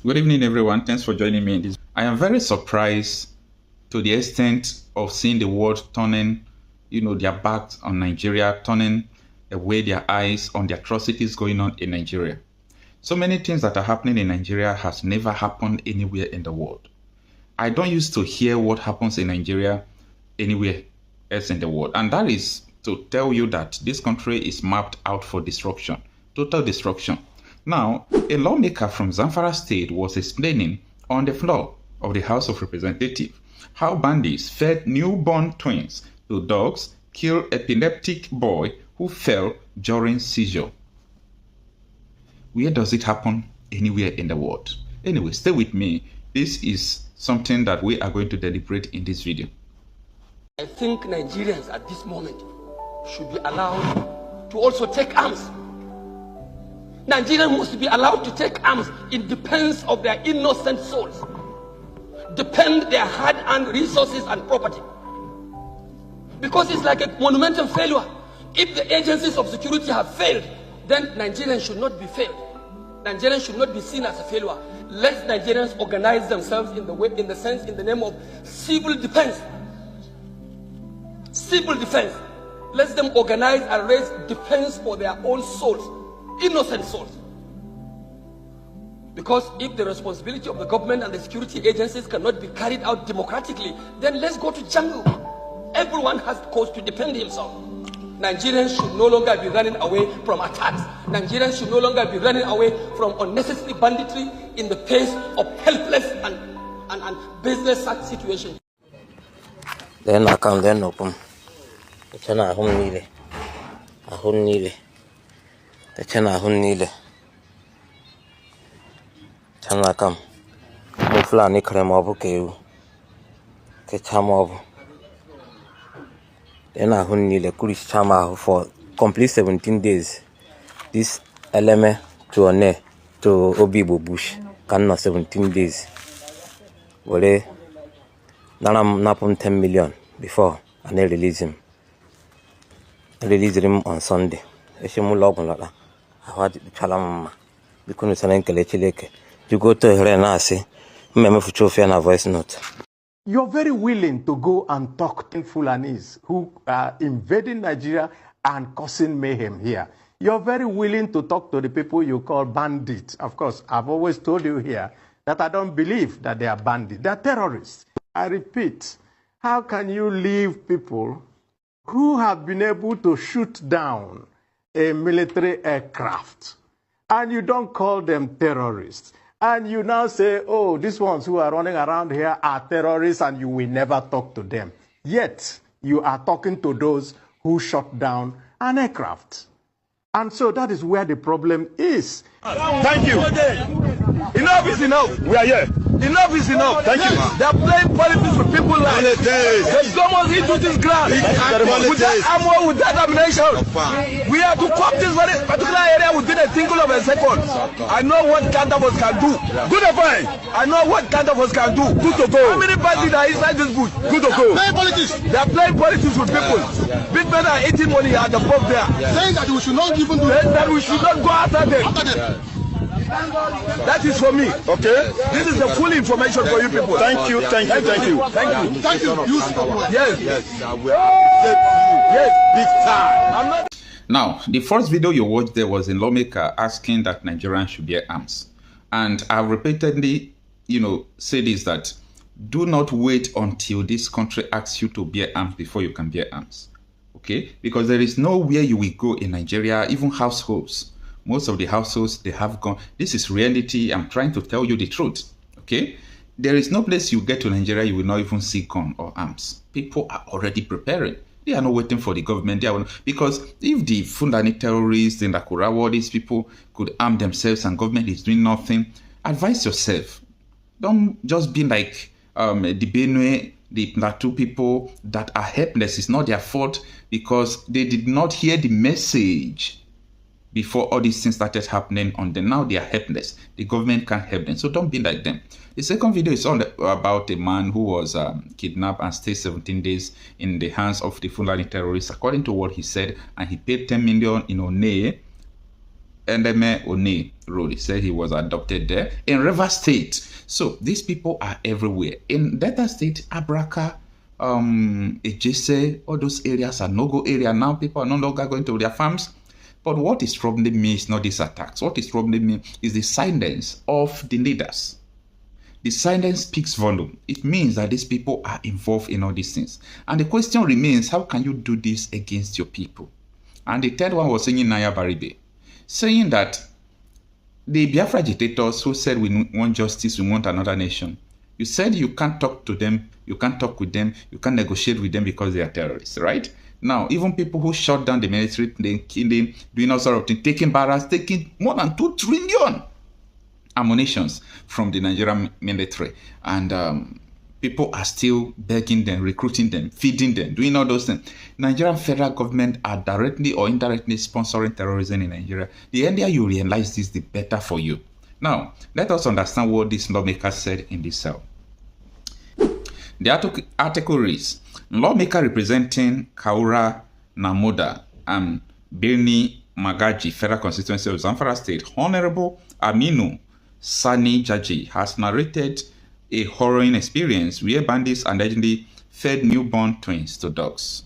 Good evening, everyone. Thanks for joining me in this. I am very surprised to the extent of seeing the world turning, their backs on Nigeria, turning away their eyes on the atrocities going on in Nigeria. So many things that are happening in Nigeria has never happened anywhere in the world. I don't used to hear what happens in Nigeria anywhere else in the world. And that is to tell you that this country is mapped out for destruction, total destruction. Now, a lawmaker from Zafara state was explaining on the floor of the House of Representatives how bandits fed newborn twins to dogs, killed epileptic boy who fell during seizure. Where does it happen anywhere in the world? Anyway, stay with me. This is something that we are going to deliberate in this video. I think Nigerians at this moment should be allowed to also take arms. Nigerians must be allowed to take arms in defense of their innocent souls, defend their hard-earned resources and property. Because it's like a monumental failure. If the agencies of security have failed, then Nigerians should not be failed. Nigerians should not be seen as a failure. Let Nigerians organize themselves in the name of civil defense. Civil defense. Let them organize and raise defense for their own souls. Innocent souls. Because if the responsibility of the government and the security agencies cannot be carried out democratically, then let's go to jungle. Everyone has cause to defend himself. Nigerians should no longer be running away from attacks. Nigerians should no longer be running away from unnecessary banditry in the face of helpless and business situation. Then I come then open. It's not a home nearly. The channel Hunile Chana come. Muflani Kremov Kew Kechamov. Then I Hunile Kurish Chama for complete 17 days. This element to One to Obibo Bush cannot 17 days. Wale Nanam Napum 10 million before and they release him. I released him on Sunday. You go to Renasi, voice note. You're very willing to go and talk to Fulanis who are invading Nigeria and causing mayhem here. You're very willing to talk to the people you call bandits. Of course, I've always told you here that I don't believe that they are bandits. They're terrorists. I repeat, how can you leave people who have been able to shoot down a military aircraft, and you don't call them terrorists, and you now say, oh, these ones who are running around here are terrorists and you will never talk to them. Yet, you are talking to those who shot down an aircraft. And so that is where the problem is. Thank you. Enough is enough. We are here. Enough is enough. Thank you. They are playing politics with people's lives. They come into this ground with that armor, with that ammunition. We have to cop this very particular area within a single of a second. I know what kind of us can do. Good or fine. I know what kind of us can do. Good to go. How many bandits are inside this bush? Good to go. They are playing politics with people. Big men are eating money at the pub there. Saying that we should not even do that we should not go after them. That is for me, okay? This is the full information for you people. Thank you, thank you, thank you. Thank you. Thank you. Yes. Big time. Now, the first video you watched there was a lawmaker asking that Nigerians should bear arms. And I've repeatedly, said this, that do not wait until this country asks you to bear arms before you can bear arms. Okay? Because there is nowhere you will go in Nigeria, even households. Most of the households, they have gone. This is reality. I'm trying to tell you the truth. Okay? There is no place you get to Nigeria, you will not even see gun or arms. People are already preparing. They are not waiting for the government. Because if the Fulani terrorists in Akurawa, these people could arm themselves and government is doing nothing, advise yourself. Don't just be like the Benue, the Plateau people that are helpless. It's not their fault because they did not hear the message before all these things started happening on them. Now they are helpless. The government can't help them. So don't be like them. The second video is all about a man who was kidnapped and stayed 17 days in the hands of the Fulani terrorists, according to what he said, and he paid 10 million in One, Endeme One, Road. He said he was adopted there. In Rivers State. So these people are everywhere. In Delta State, Abraka, Ejese, all those areas are no-go area. Now people are no longer going to their farms. But what is troubling me is not these attacks. What is troubling me is the silence of the leaders. The silence speaks volume. It means that these people are involved in all these things. And the question remains, how can you do this against your people? And the third one was saying Naya Baribe, saying that the Biafra agitators who said we want justice, we want another nation, you said you can't talk to them, you can't talk with them, you can't negotiate with them because they are terrorists, right? Now, even people who shut down the military, they killing, doing all sort of things, taking barracks, taking more than 2 trillion ammunitions from the Nigerian military, and people are still begging them, recruiting them, feeding them, doing all those things. Nigerian federal government are directly or indirectly sponsoring terrorism in Nigeria. The earlier you realize this, the better for you. Now, let us understand what this lawmaker said in this cell. The article reads, lawmaker representing Kaura Namoda and Birni Magaji, federal constituency of Zafara State, Honorable Aminu Sani Jaji, has narrated a harrowing experience where bandits allegedly fed newborn twins to dogs.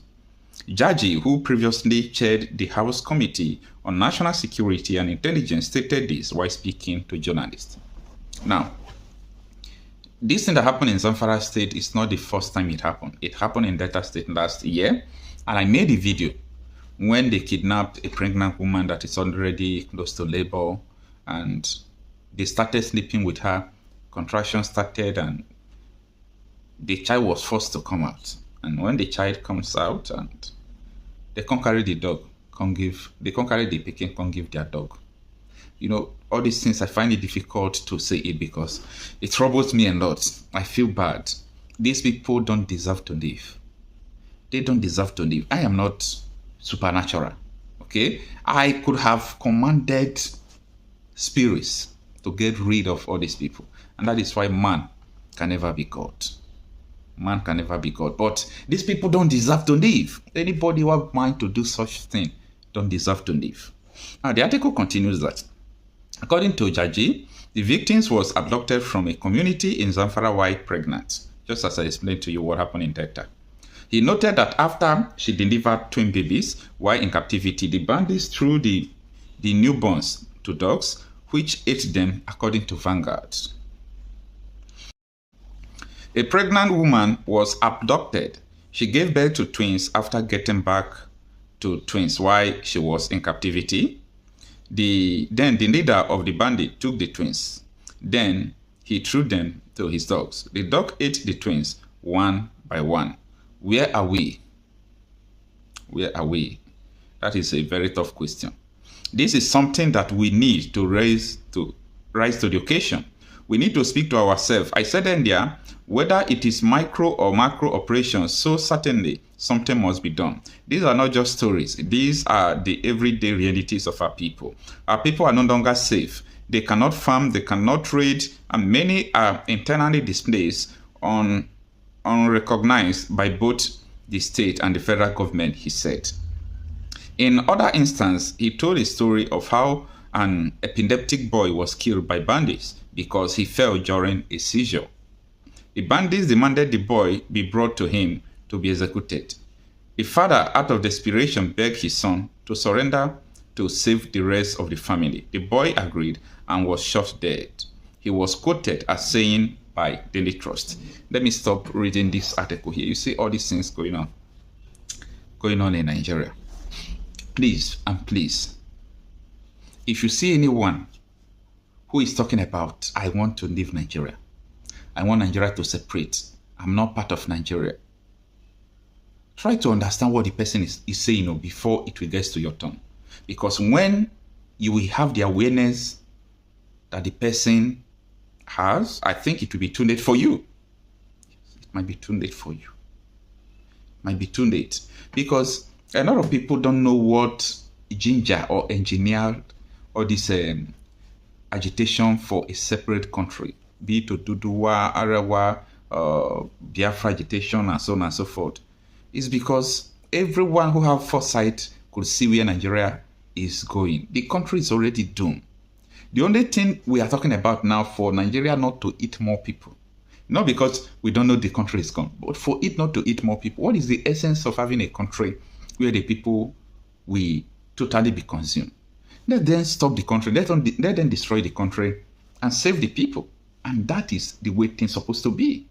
Jaji, who previously chaired the House Committee on National Security and Intelligence, stated this while speaking to journalists. Now, this thing that happened in Zafara State is not the first time it happened. It happened in Delta State last year, and I made a video when they kidnapped a pregnant woman that is already close to labor, and they started sleeping with her. Contraction started, and the child was forced to come out. And when the child comes out, and they can't carry the dog, they can't carry the pikin, can't give their dog. You know, all these things, I find it difficult to say it because it troubles me a lot. I feel bad. These people don't deserve to live. They don't deserve to live. I am not supernatural, okay? I could have commanded spirits to get rid of all these people. And that is why man can never be God. Man can never be God. But these people don't deserve to live. Anybody who have mind to do such thing don't deserve to live. Now, the article continues that, according to Jaji, the victims was abducted from a community in Zafara while pregnant, just as I explained to you what happened in Delta. He noted that after she delivered twin babies while in captivity, the bandits threw the newborns to dogs, which ate them, according to Vanguard. A pregnant woman was abducted. She gave birth to twins after getting back to twins while she was in captivity. Then the leader of the bandit took the twins. Then he threw them to his dogs. The dog ate the twins one by one. Where are we? Where are we? That is a very tough question. This is something that we need to rise to the occasion. We need to speak to ourselves. I said earlier, whether it is micro or macro operations, so certainly something must be done. These are not just stories. These are the everyday realities of our people. Our people are no longer safe. They cannot farm, they cannot trade, and many are internally displaced, unrecognized by both the state and the federal government, he said. In other instance, he told a story of how an epileptic boy was killed by bandits because he fell during a seizure. The bandits demanded the boy be brought to him to be executed. The father, out of desperation, begged his son to surrender to save the rest of the family. The boy agreed and was shot dead. He was quoted as saying by Daily Trust. Let me stop reading this article here. You see all these things going on in Nigeria. Please and please, if you see anyone who is talking about, I want to leave Nigeria, I want Nigeria to separate, I'm not part of Nigeria, try to understand what the person is saying before it will get to your turn. Because when you will have the awareness that the person has, I think it will be too late for you. It might be too late for you. It might be too late. Because a lot of people don't know what ginger or engineered or this agitation for a separate country, be it Oduduwa, Arawa, Biafra agitation, and so on and so forth. It's because everyone who have foresight could see where Nigeria is going. The country is already doomed. The only thing we are talking about now for Nigeria not to eat more people, not because we don't know the country is gone, but for it not to eat more people. What is the essence of having a country where the people will totally be consumed? Let them stop the country, let them destroy the country and save the people. And that is the way things are supposed to be.